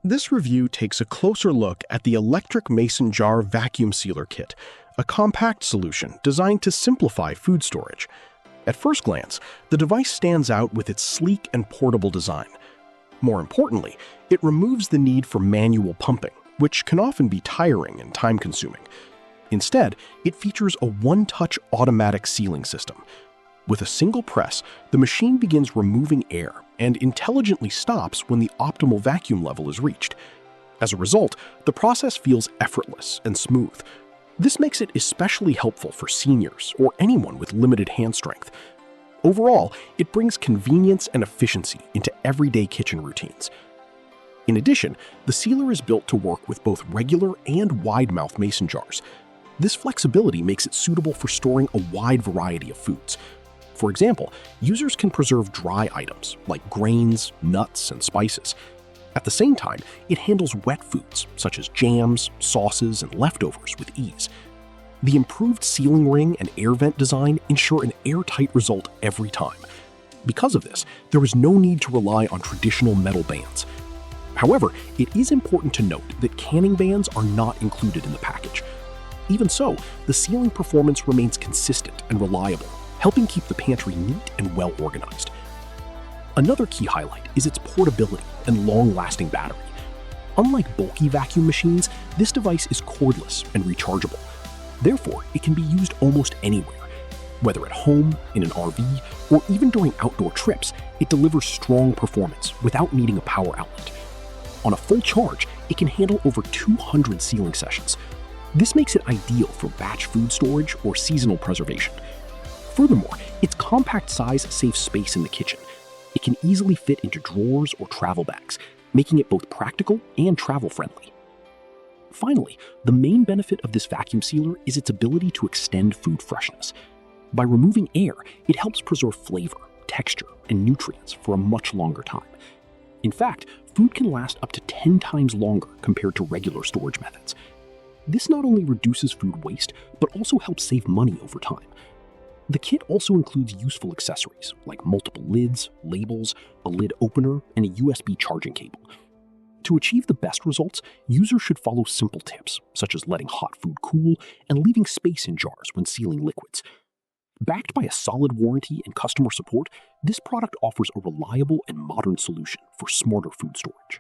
This review takes a closer look at the electric mason jar vacuum sealer kit, a compact solution designed to simplify food storage. At first glance, the device stands out with its sleek and portable design. More importantly, it removes the need for manual pumping, which can often be tiring and time-consuming. Instead, it features a one-touch automatic sealing system. With a single press, the machine begins removing air and intelligently stops when the optimal vacuum level is reached. As a result, the process feels effortless and smooth. This makes it especially helpful for seniors or anyone with limited hand strength. Overall, it brings convenience and efficiency into everyday kitchen routines. In addition, the sealer is built to work with both regular and wide-mouth mason jars. This flexibility makes it suitable for storing a wide variety of foods. For example, users can preserve dry items like grains, nuts, and spices. At the same time, it handles wet foods such as jams, sauces, and leftovers with ease. The improved sealing ring and air vent design ensure an airtight result every time. Because of this, there is no need to rely on traditional metal bands. However, it is important to note that canning bands are not included in the package. Even so, the sealing performance remains consistent and reliable, helping keep the pantry neat and well organized. Another key highlight is its portability and long-lasting battery. Unlike bulky vacuum machines, this device is cordless and rechargeable. Therefore, it can be used almost anywhere. Whether at home, in an RV, or even during outdoor trips, it delivers strong performance without needing a power outlet. On a full charge, it can handle over 200 sealing sessions. This makes it ideal for batch food storage or seasonal preservation. Furthermore, its compact size saves space in the kitchen. It can easily fit into drawers or travel bags, making it both practical and travel-friendly. Finally, the main benefit of this vacuum sealer is its ability to extend food freshness. By removing air, it helps preserve flavor, texture, and nutrients for a much longer time. In fact, food can last up to 10 times longer compared to regular storage methods. This not only reduces food waste, but also helps save money over time. The kit also includes useful accessories like multiple lids, labels, a lid opener, and a USB charging cable. To achieve the best results, users should follow simple tips, such as letting hot food cool and leaving space in jars when sealing liquids. Backed by a solid warranty and customer support, this product offers a reliable and modern solution for smarter food storage.